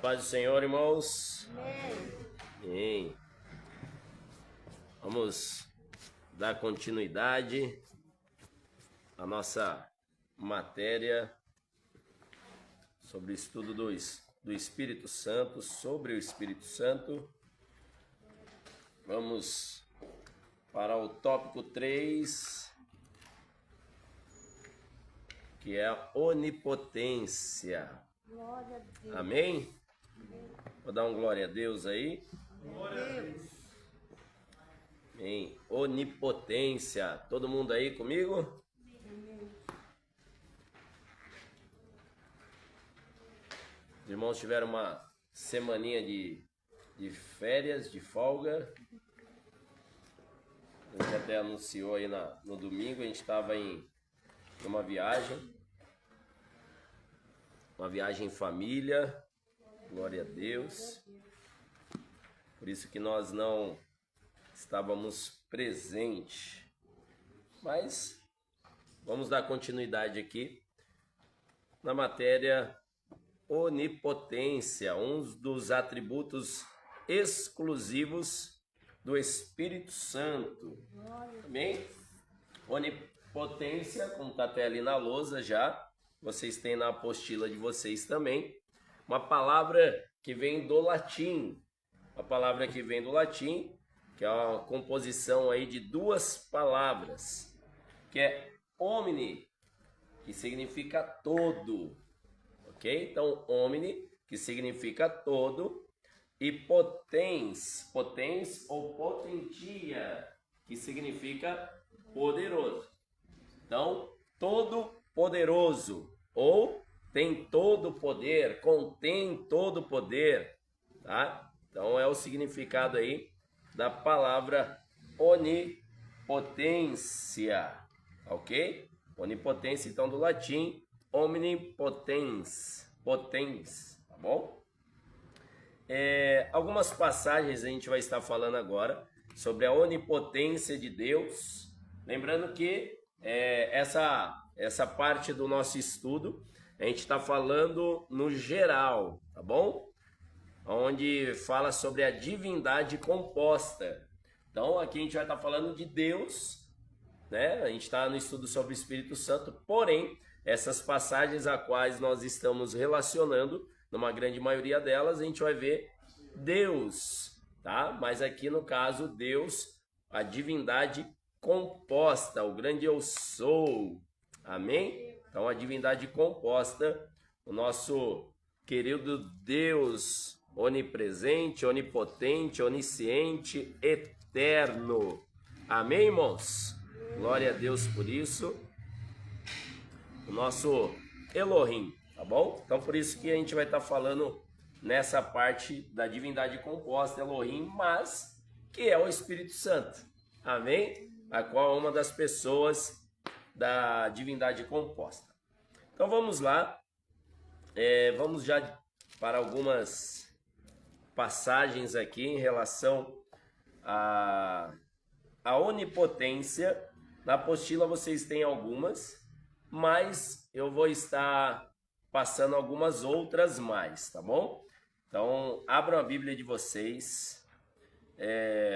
paz do Senhor, irmãos. Amém. Amém. Vamos dar continuidade à nossa matéria sobre o estudo do Espírito Santo, sobre o Espírito Santo. Vamos para o tópico 3, que é a onipotência. Glória a Deus. Amém? Vou dar um glória a Deus aí. Glória a Deus. Amém. Onipotência. Todo mundo aí comigo? Os irmãos tiveram uma semaninha de férias, de folga. A gente até anunciou aí no domingo, a gente estava em uma viagem. Uma viagem em família. Glória a Deus. Por isso que nós não estávamos presentes. Mas vamos dar continuidade aqui na matéria onipotência, um dos atributos exclusivos do Espírito Santo. Amém? Onipotência, como está até ali na lousa já, vocês têm na apostila de vocês também, uma palavra que vem do latim. A palavra que vem do latim, que é uma composição aí de duas palavras, que é omni, que significa todo, ok? Então, omni, que significa todo, e potens ou potentia, que significa poderoso. Então, todo poderoso, ou tem todo poder, contém todo poder, tá? Então é o significado aí da palavra onipotência, ok? Onipotência, então, do latim, omnipotens, potens, tá bom? Algumas passagens a gente vai estar falando agora sobre a onipotência de Deus, lembrando que essa parte do nosso estudo a gente está falando no geral, tá bom? Onde fala sobre a divindade composta. Então aqui a gente vai estar falando de Deus, né? A gente está no estudo sobre o Espírito Santo, porém essas passagens a quais nós estamos relacionando, numa grande maioria delas, a gente vai ver Deus, tá? Mas aqui no caso Deus, a divindade composta, o grande eu sou, amém? Então a divindade composta, o nosso querido Deus onipresente, onipotente, onisciente, eterno, amém, irmãos? Glória a Deus por isso, o nosso Elohim, tá bom? Então por isso que a gente vai estar falando nessa parte da divindade composta, Elohim, mas que é o Espírito Santo, amém? A qual é uma das pessoas da divindade composta. Então vamos lá, vamos já para algumas passagens aqui em relação à onipotência. Na apostila vocês têm algumas, mas eu vou estar passando algumas outras mais, tá bom? Então abram a Bíblia de vocês.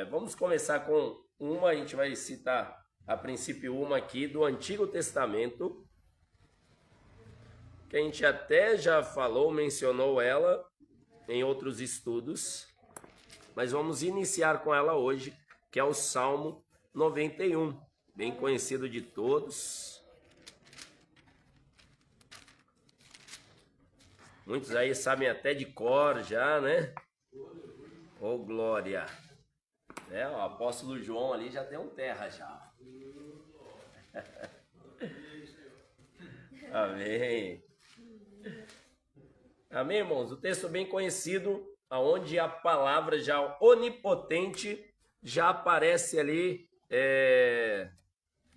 Vamos começar com uma, a gente vai citar a princípio uma aqui do Antigo Testamento, que a gente até já falou, mencionou ela em outros estudos, mas vamos iniciar com ela hoje, que é o Salmo 91, bem conhecido de todos. Muitos aí sabem até de cor já, né? Ô, glória! O apóstolo João ali já tem um terra já. Amém. Amém, irmãos? O texto bem conhecido, onde a palavra já onipotente já aparece ali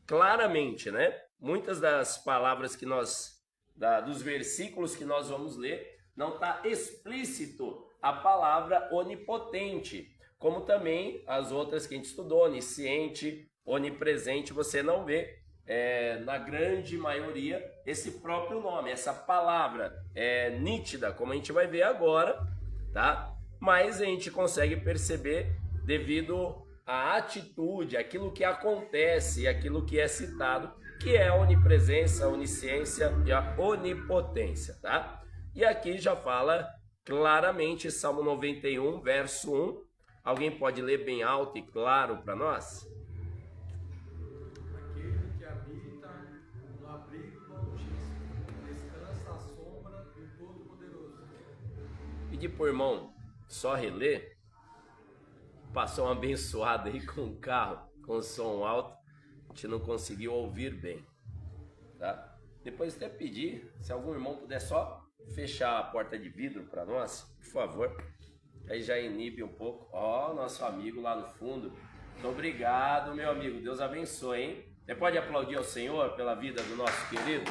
claramente, né? Muitas das palavras que dos versículos que nós vamos ler, não está explícito a palavra onipotente, como também as outras que a gente estudou, onisciente, onipresente, você não vê na grande maioria esse próprio nome, essa palavra nítida, como a gente vai ver agora, tá? Mas a gente consegue perceber devido à atitude, aquilo que acontece, aquilo que é citado, que é a onipresença, a onisciência e a onipotência, tá? E aqui já fala claramente Salmo 91, verso 1. Alguém pode ler bem alto e claro para nós? Aquele que habita no abrigo do Altíssimo, descansa à sombra do Todo-Poderoso. Pedir pro irmão só reler. Passou um abençoado aí com o carro, com o som alto. A gente não conseguiu ouvir bem, tá? Depois até pedir, se algum irmão puder só fechar a porta de vidro para nós, por favor. Aí já inibe um pouco. Ó, nosso amigo lá no fundo. Muito obrigado, meu amigo. Deus abençoe, hein? Você pode aplaudir ao Senhor pela vida do nosso querido?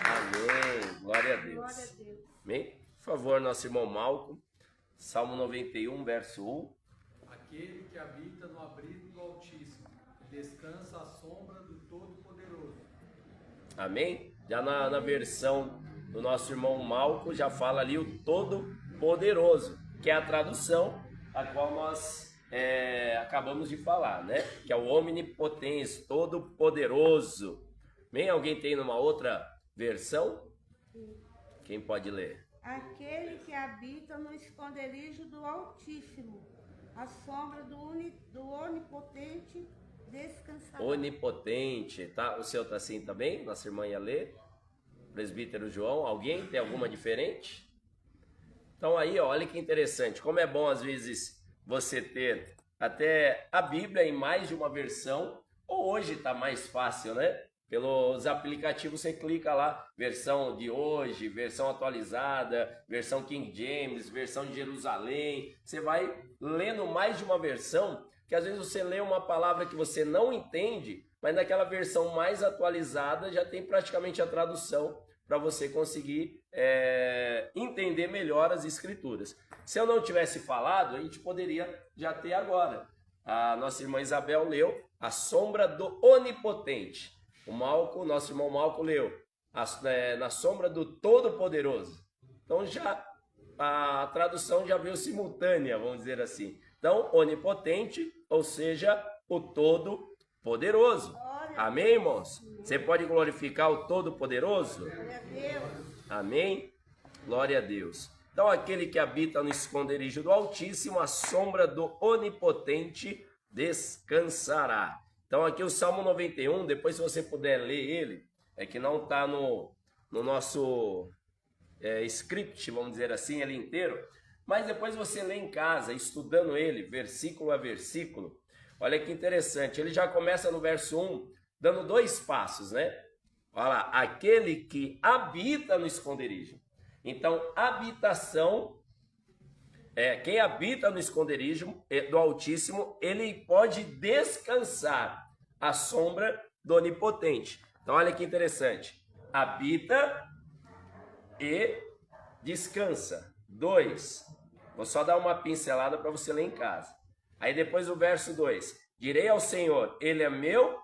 Amém. Glória a Deus. Glória a Deus. Amém? Por favor, nosso irmão Malco. Salmo 91, verso 1. Aquele que habita no abrigo do Altíssimo, descansa à sombra do Todo-Poderoso. Amém? Já na versão do nosso irmão Malco, já fala ali o Todo-Poderoso, que é a tradução a qual nós acabamos de falar, né? Que é o Omnipotens, Todo-Poderoso. Amém? Alguém tem numa outra versão? Quem pode ler? Aquele que habita no esconderijo do Altíssimo, a sombra do Onipotente descansará. Onipotente, tá? O seu tá assim também? Nossa irmã ia ler. Presbítero João, alguém tem alguma diferente? Então aí, ó, olha que interessante, como é bom às vezes você ter até a Bíblia em mais de uma versão, ou hoje tá mais fácil, né? Pelos aplicativos você clica lá, versão de hoje, versão atualizada, versão King James, versão de Jerusalém, você vai lendo mais de uma versão, que às vezes você lê uma palavra que você não entende, mas naquela versão mais atualizada já tem praticamente a tradução para você conseguir entender melhor as escrituras. Se eu não tivesse falado, a gente poderia já ter agora. A nossa irmã Isabel leu A Sombra do Onipotente. O Malco, nosso irmão Malco leu Na Sombra do Todo-Poderoso. Então já a tradução já veio simultânea, vamos dizer assim. Então, onipotente, ou seja, o Todo-Poderoso. Amém, irmãos? Você pode glorificar o Todo-Poderoso? Glória a Deus. Amém? Glória a Deus. Então, aquele que habita no esconderijo do Altíssimo, a sombra do Onipotente descansará. Então, aqui o Salmo 91, depois se você puder ler ele, é que não está no nosso script, vamos dizer assim, ele inteiro, mas depois você lê em casa, estudando ele, versículo a versículo. Olha que interessante, ele já começa no verso 1, dando 2 passos, né? Olha lá, aquele que habita no esconderijo. Então, habitação, quem habita no esconderijo do Altíssimo, ele pode descansar à sombra do Onipotente. Então, olha que interessante, habita e descansa. 2, vou só dar uma pincelada para você ler em casa. Aí depois o verso 2, direi ao Senhor, ele é meu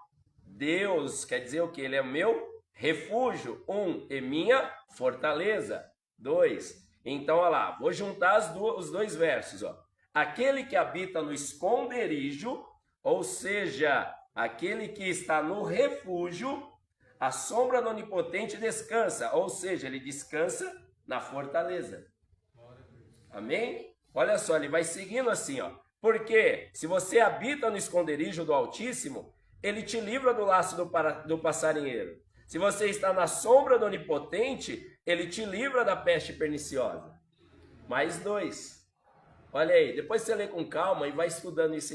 Deus, quer dizer o que? Ele é meu refúgio. 1, e minha fortaleza. 2, então olha lá, vou juntar os 2 versos. Ó. Aquele que habita no esconderijo, ou seja, aquele que está no refúgio, a sombra do Onipotente descansa, ou seja, ele descansa na fortaleza. Amém? Olha só, ele vai seguindo assim, ó. Porque se você habita no esconderijo do Altíssimo, ele te livra do laço do passarinheiro. Se você está na sombra do Onipotente, ele te livra da peste perniciosa. Mais 2. Olha aí, depois você lê com calma e vai estudando isso em